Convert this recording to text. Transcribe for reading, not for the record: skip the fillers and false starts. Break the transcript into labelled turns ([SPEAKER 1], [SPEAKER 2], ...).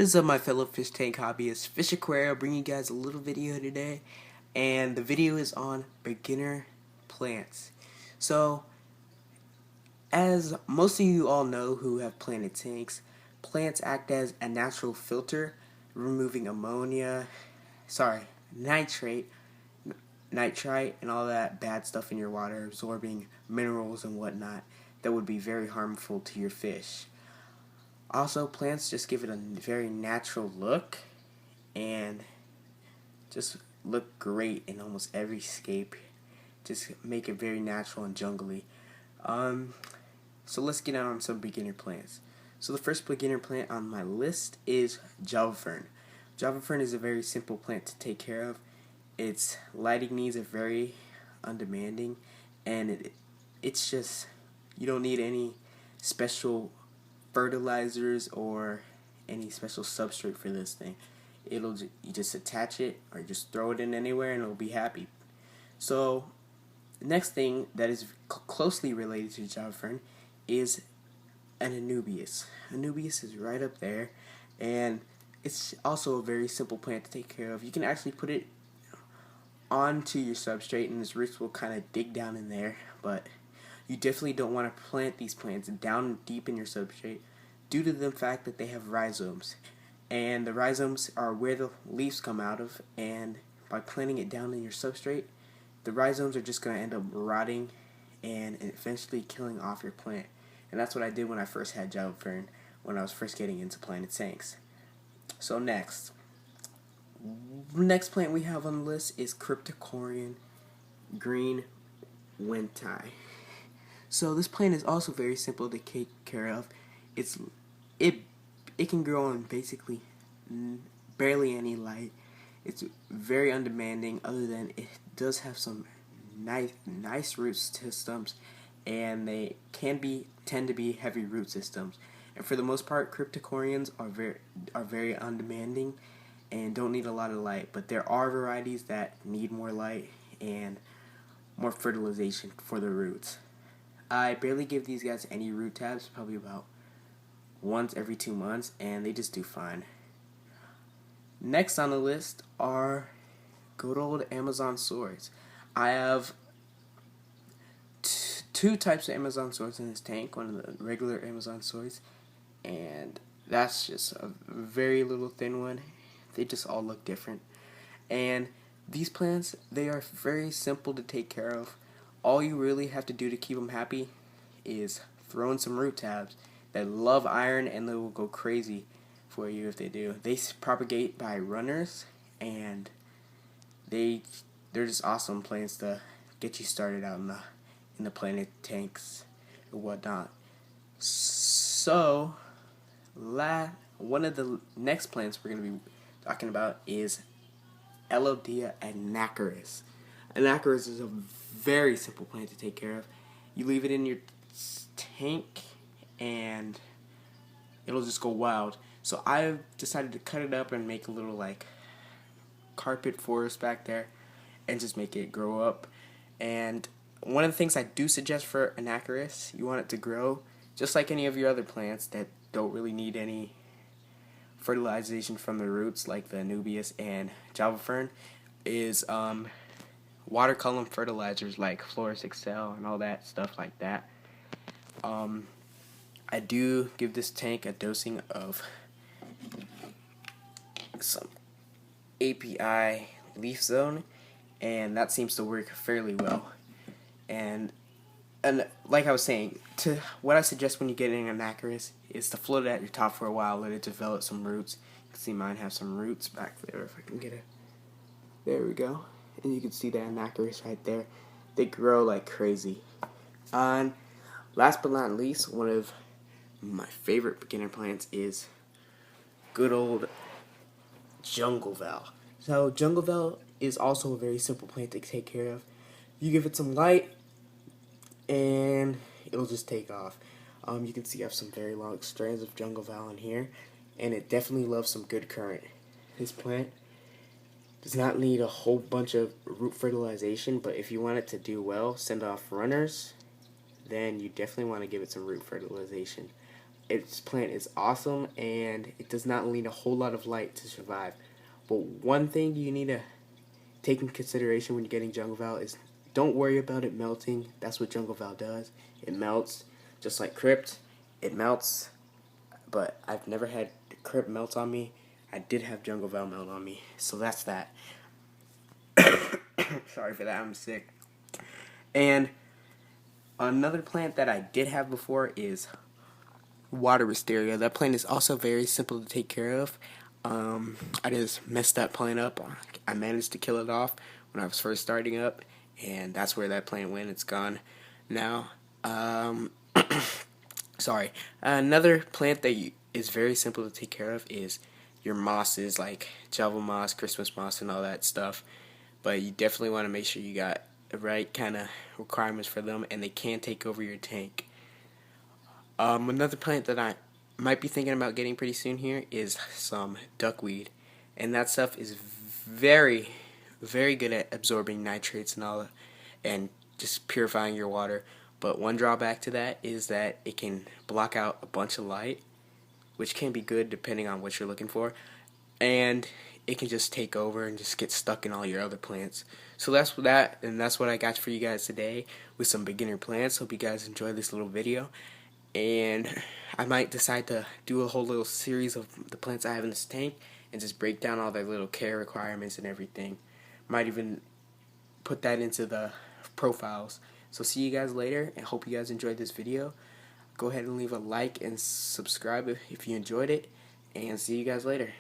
[SPEAKER 1] What is up, my fellow fish tank hobbyists? Fish Aquarium bringing you guys a little video today, and the video is on beginner plants. So, as most of you all know who have planted tanks, plants act as a natural filter, removing nitrate, and all that bad stuff in your water, absorbing minerals and whatnot that would be very harmful to your fish. Also, plants just give it a very natural look and just look great in almost every scape. Just make it very natural and jungly. So let's get on some beginner plants. So the first beginner plant on my list is Java fern. Java fern is a very simple plant to take care of. Its lighting needs are very undemanding, and it's just, you don't need any special fertilizers or any special substrate for this thing. You just attach it or just throw it in anywhere and it'll be happy. So next thing that is closely related to Java fern is an Anubias. Anubias is right up there, and it's also a very simple plant to take care of. You can actually put it onto your substrate and its roots will kind of dig down in there, but you definitely don't want to plant these plants down deep in your substrate due to the fact that they have rhizomes. And the rhizomes are where the leaves come out of, and by planting it down in your substrate, the rhizomes are just going to end up rotting and eventually killing off your plant. And that's what I did when I first had Java fern, when I was first getting into planted tanks. So next plant we have on the list is Cryptocorean green wentai. So this plant is also very simple to take care of. It can grow on basically barely any light. It's very undemanding, other than it does have some nice root systems, and they tend to be heavy root systems. And for the most part, Cryptocoreans are very undemanding and don't need a lot of light. But there are varieties that need more light and more fertilization for the roots. I barely give these guys any root tabs, probably about once every 2 months, and they just do fine. Next on the list are good old Amazon swords. I have two types of Amazon swords in this tank. One of the regular Amazon swords, and that's just a very little thin one. They just all look different. And these plants, they are very simple to take care of. All you really have to do to keep them happy is throw in some root tabs that love iron, and they will go crazy for you if they do. They propagate by runners, and they're just awesome plants to get you started out in the planted tanks and whatnot. So, one of the next plants we're going to be talking about is Elodia anacharis. Anacharis is a very simple plant to take care of. You leave it in your tank and it'll just go wild. So I've decided to cut it up and make a little carpet forest back there and just make it grow up. And one of the things I do suggest for anacharis, you want it to grow just like any of your other plants that don't really need any fertilization from the roots, like the Anubias and Java fern, is water column fertilizers like Florus Excel and all that stuff like that. I do give this tank a dosing of some API leaf zone, and that seems to work fairly well. And like I was saying, what I suggest when you get in anacharis is to float it at your top for a while, let it develop some roots. You can see mine have some roots back there if I can get it. There we go. And you can see the anacharis right there. They grow like crazy. And last but not least, one of my favorite beginner plants is good old jungle val. So jungle val is also a very simple plant to take care of. You give it some light and it'll just take off. You can see I have some very long strands of jungle val in here, and it definitely loves some good current. This plant does not need a whole bunch of root fertilization, but if you want it to do well, send off runners, then you definitely want to give it some root fertilization. its plant is awesome and it does not need a whole lot of light to survive. But one thing you need to take in consideration when you're getting jungle val is don't worry about it melting. That's what jungle val does. It melts, just like crypt. It melts, but I've never had crypt melt on me. I did have jungle val melt on me, so that's that. Sorry for that, I'm sick. And another plant that I did have before is water wisteria. That plant is also very simple to take care of. I just messed that plant up. I managed to kill it off when I was first starting up, and that's where that plant went. It's gone now. Sorry. Another plant that is very simple to take care of is your mosses, like java moss, Christmas moss, and all that stuff. But you definitely want to make sure you got the right kind of requirements for them, and they can't take over your tank. Another plant that I might be thinking about getting pretty soon here is some duckweed, and that stuff is very, very good at absorbing nitrates and all, and just purifying your water. But one drawback to that is that it can block out a bunch of light, which can be good depending on what you're looking for, and it can just take over and just get stuck in all your other plants. So that's that, and that's what I got for you guys today with some beginner plants. Hope you guys enjoyed this little video, and I might decide to do a whole little series of the plants I have in this tank and just break down all their little care requirements and everything. Might even put that into the profiles. So see you guys later, and hope you guys enjoyed this video. Go ahead and leave a like and subscribe if you enjoyed it, and see you guys later.